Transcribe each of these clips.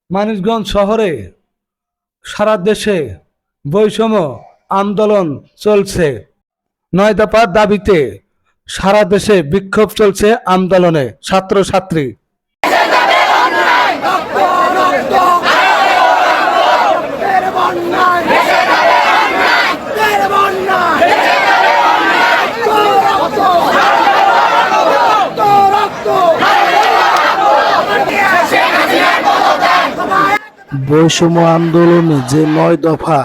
মানিকগঞ্জ শহরে সারা দেশে বৈষম্য আন্দোলন চলছে। 9 দফার দাবিতে সারা দেশে বিক্ষোভ চলছে, আন্দোলনে ছাত্রছাত্রী। বৈষম্য আন্দোলনে যে 9 দফা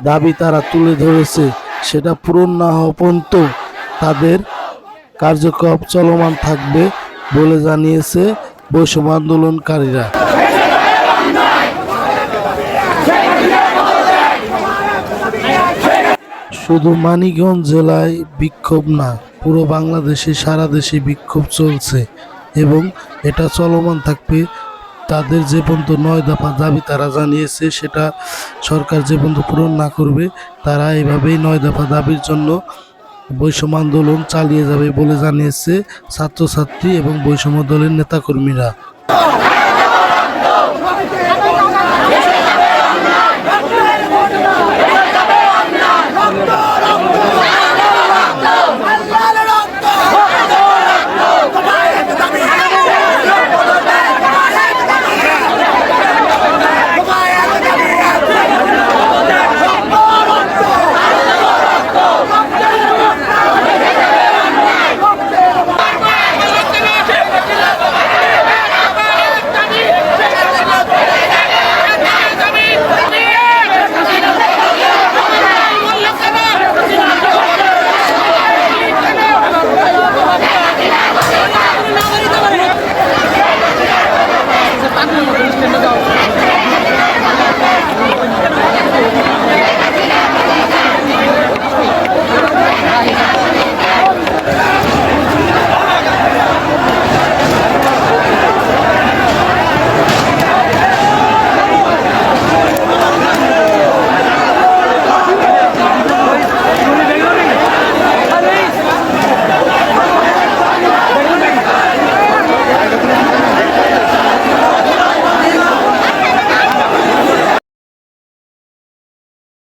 দাবি তারা তুলে ধরেছে সেটা পূরণ না হওয়া পর্যন্ত তাদের কার্যক্রম চলমান থাকবে বলে জানিয়েছে বৈষম্য আন্দোলনকারীরা। শুধু মানিকগঞ্জ জেলায় বিক্ষোভ না, পুরো বাংলাদেশে সারা দেশে বিক্ষোভ চলছে এবং এটা চলমান থাকবে। তাদের যে পর্যন্ত 9 দফা দাবি তারা জানিয়েছে সেটা সরকার যে পর্যন্ত পূরণ না করবে, তারা এভাবেই 9 দফা দাবির জন্য বৈষম্য আন্দোলন চালিয়ে যাবে বলে জানিয়েছে ছাত্রছাত্রী এবং বৈষম্য দলের নেতাকর্মীরা।